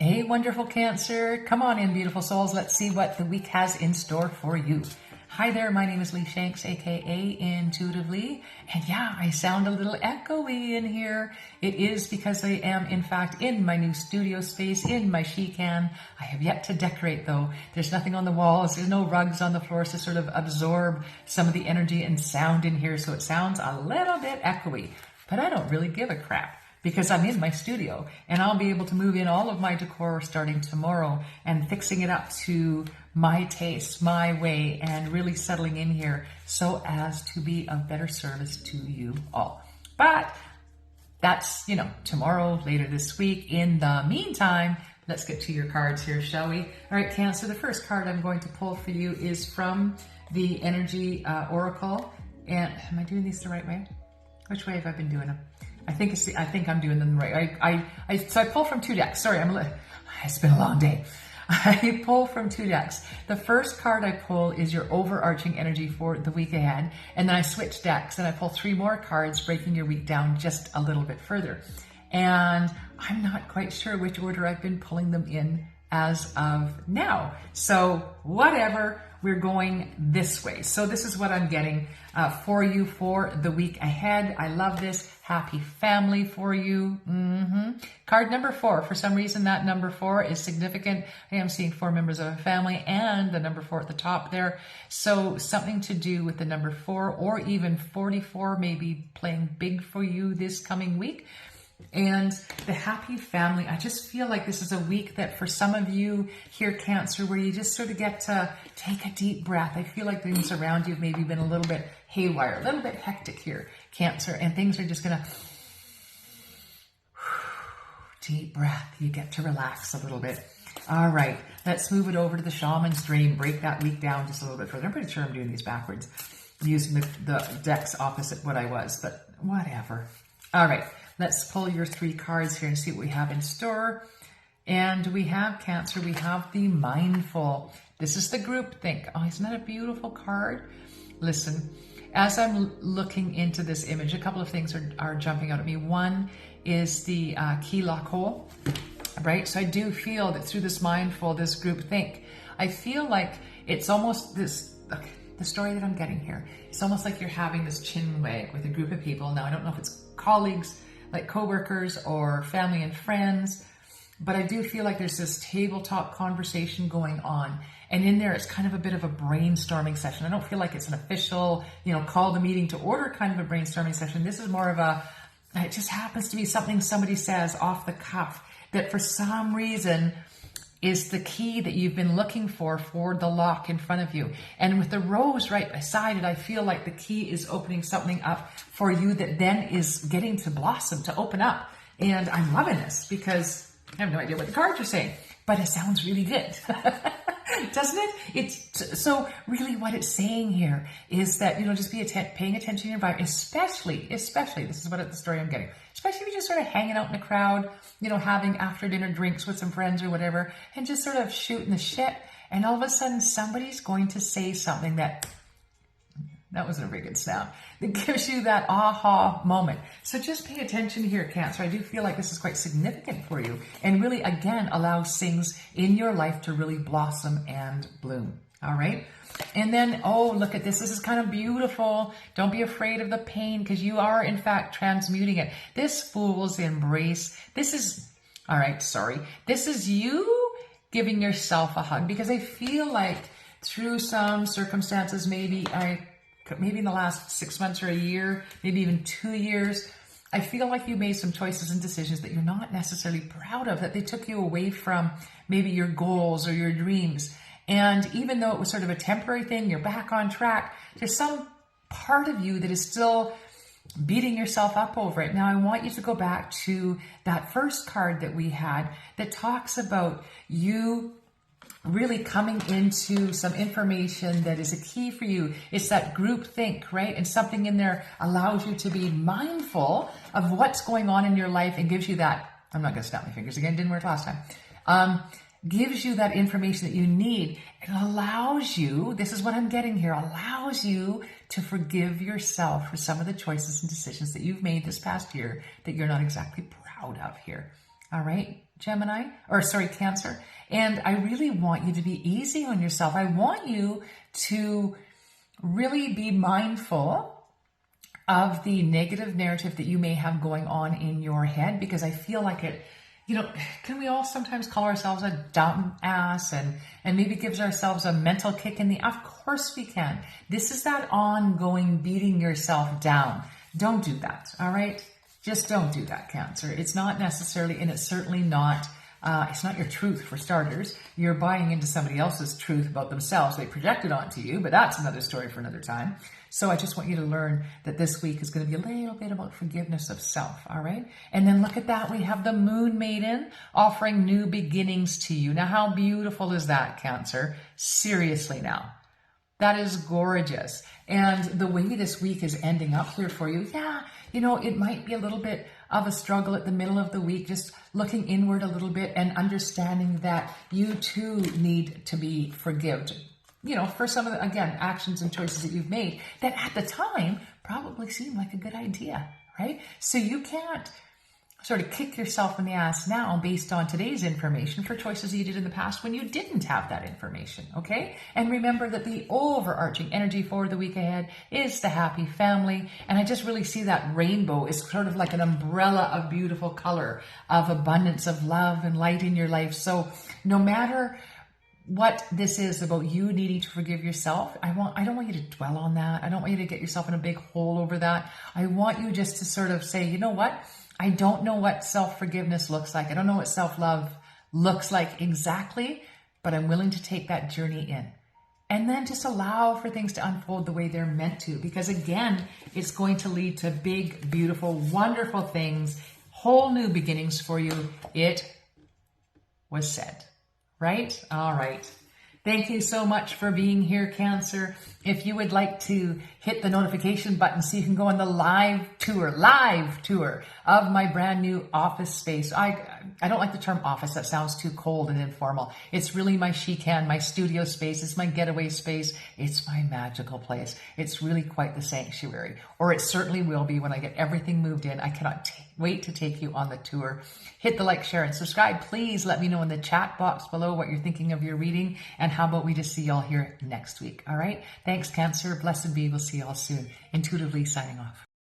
Hey, wonderful Cancer. Come on in, beautiful souls. Let's see what the week has in store for you. Hi there, my name is Lee Shanks, aka Intuitively. And yeah, I sound a little echoey in here. It is because I am, in fact, in my new studio space, in my she-can. I have yet to decorate, though. There's nothing on the walls. There's no rugs on the floors to sort of absorb some of the energy and sound in here. So it sounds a little bit echoey. But I don't really give a crap, because I'm in my studio and I'll be able to move in all of my decor starting tomorrow and fixing it up to my taste, my way, and really settling in here so as to be of better service to you all. But that's, tomorrow, later this week. In the meantime, let's get to your cards here, shall we? All right, Cancer, the first card I'm going to pull for you is from the Energy Oracle. And am I doing these the right way? Which way have I been doing them? I think I'm doing them right. So I pull from two decks. Sorry, it's been a long day. I pull from two decks. The first card I pull is your overarching energy for the week ahead. And then I switch decks and I pull three more cards, breaking your week down just a little bit further. And I'm not quite sure which order I've been pulling them in as of now. So whatever, we're going this way. So this is what I'm getting for you for the week ahead. I love this. Happy family for you. Card number 4. For some reason, that number 4 is significant. I am seeing 4 members of a family and the number 4 at the top there. So something to do with the number 4 or even 44 may be playing big for you this coming week. And the happy family, I just feel like this is a week that for some of you here, Cancer, where you just sort of get to take a deep breath. I feel like things around you have maybe been a little bit haywire, a little bit hectic here, Cancer, and things are just going to deep breath. You get to relax a little bit. All right, let's move it over to the Shaman's Dream. Break that week down just a little bit further. I'm pretty sure I'm doing these backwards, using the decks opposite what I was, but whatever. All right. Let's pull your 3 cards here and see what we have in store. And we have, Cancer, we have the Mindful. This is the group think. Oh, isn't that a beautiful card? Listen, as I'm looking into this image, a couple of things are jumping out at me. One is the key lock hole, right? So I do feel that through this Mindful, this group think, I feel like it's almost this, okay, the story that I'm getting here, it's almost like you're having this chin wag with a group of people. Now, I don't know if it's colleagues, like coworkers or family and friends, but I do feel like there's this tabletop conversation going on. And in there, it's kind of a bit of a brainstorming session. I don't feel like it's an official, call the meeting to order kind of a brainstorming session. This is more of it just happens to be something somebody says off the cuff that for some reason is the key that you've been looking for the lock in front of you. And with the rose right beside it, I feel like the key is opening something up for you that then is getting to blossom, to open up. And I'm loving this because I have no idea what the cards are saying, but it sounds really good. Doesn't it? It's so really what it's saying here is that, just be paying attention to your environment, especially, this is what the story I'm getting, especially if you're just sort of hanging out in a crowd, having after dinner drinks with some friends or whatever, and just sort of shooting the shit. And all of a sudden somebody's going to say something that wasn't a very good sound, that gives you that aha moment. So just pay attention here, Cancer. I do feel like this is quite significant for you and really, again, allows things in your life to really blossom and bloom. All right. And then, oh, look at this. This is kind of beautiful. Don't be afraid of the pain because you are, in fact, transmuting it. This Fool's Embrace. This is you giving yourself a hug because I feel like through some circumstances, maybe in the last 6 months or a year, maybe even 2 years, I feel like you made some choices and decisions that you're not necessarily proud of, that they took you away from maybe your goals or your dreams. And even though it was sort of a temporary thing, you're back on track, there's some part of you that is still beating yourself up over it. Now, I want you to go back to that first card that we had that talks about you really coming into some information that is a key for you. It's that group think, right? And something in there allows you to be mindful of what's going on in your life and gives you that, I'm not going to snap my fingers again, didn't work last time. Gives you that information that you need. It allows you, this is what I'm getting here, allows you to forgive yourself for some of the choices and decisions that you've made this past year that you're not exactly proud of here. All right, Cancer. And I really want you to be easy on yourself. I want you to really be mindful of the negative narrative that you may have going on in your head, because I feel like it, can we all sometimes call ourselves a dumb ass and maybe gives ourselves a mental kick in the, of course we can. This is that ongoing beating yourself down. Don't do that. All right. Just don't do that, Cancer. It's not necessarily, and it's certainly not, it's not your truth for starters. You're buying into somebody else's truth about themselves. They project it onto you, but that's another story for another time. So I just want you to learn that this week is going to be a little bit about forgiveness of self, all right? And then look at that. We have the Moon Maiden offering new beginnings to you. Now, how beautiful is that, Cancer? Seriously now. That is gorgeous. And the way this week is ending up here for you, it might be a little bit of a struggle at the middle of the week, just looking inward a little bit and understanding that you too need to be forgiven. For some of the, again, actions and choices that you've made that at the time probably seemed like a good idea, right? So you can't sort of kick yourself in the ass now based on today's information for choices you did in the past when you didn't have that information, okay? And remember that the overarching energy for the week ahead is the happy family. And I just really see that rainbow is sort of like an umbrella of beautiful color, of abundance, of love and light in your life. So no matter what this is about you needing to forgive yourself, I don't want you to dwell on that. I don't want you to get yourself in a big hole over that. I want you just to sort of say, you know what? I don't know what self-forgiveness looks like. I don't know what self-love looks like exactly, but I'm willing to take that journey in. And then just allow for things to unfold the way they're meant to. Because again, it's going to lead to big, beautiful, wonderful things, whole new beginnings for you. It was said. Right? All right. Thank you so much for being here, Cancer. If you would like to hit the notification button so you can go on the live tour of my brand new office space. I don't like the term office. That sounds too cold and informal. It's really my my studio space. It's my getaway space. It's my magical place. It's really quite the sanctuary, or it certainly will be when I get everything moved in. I cannot wait to take you on the tour. Hit the like, share, and subscribe. Please let me know in the chat box below what you're thinking of your reading, and how about we just see y'all here next week. All right. Thanks, Cancer. Blessed be. We'll see y'all soon. Intuitively signing off.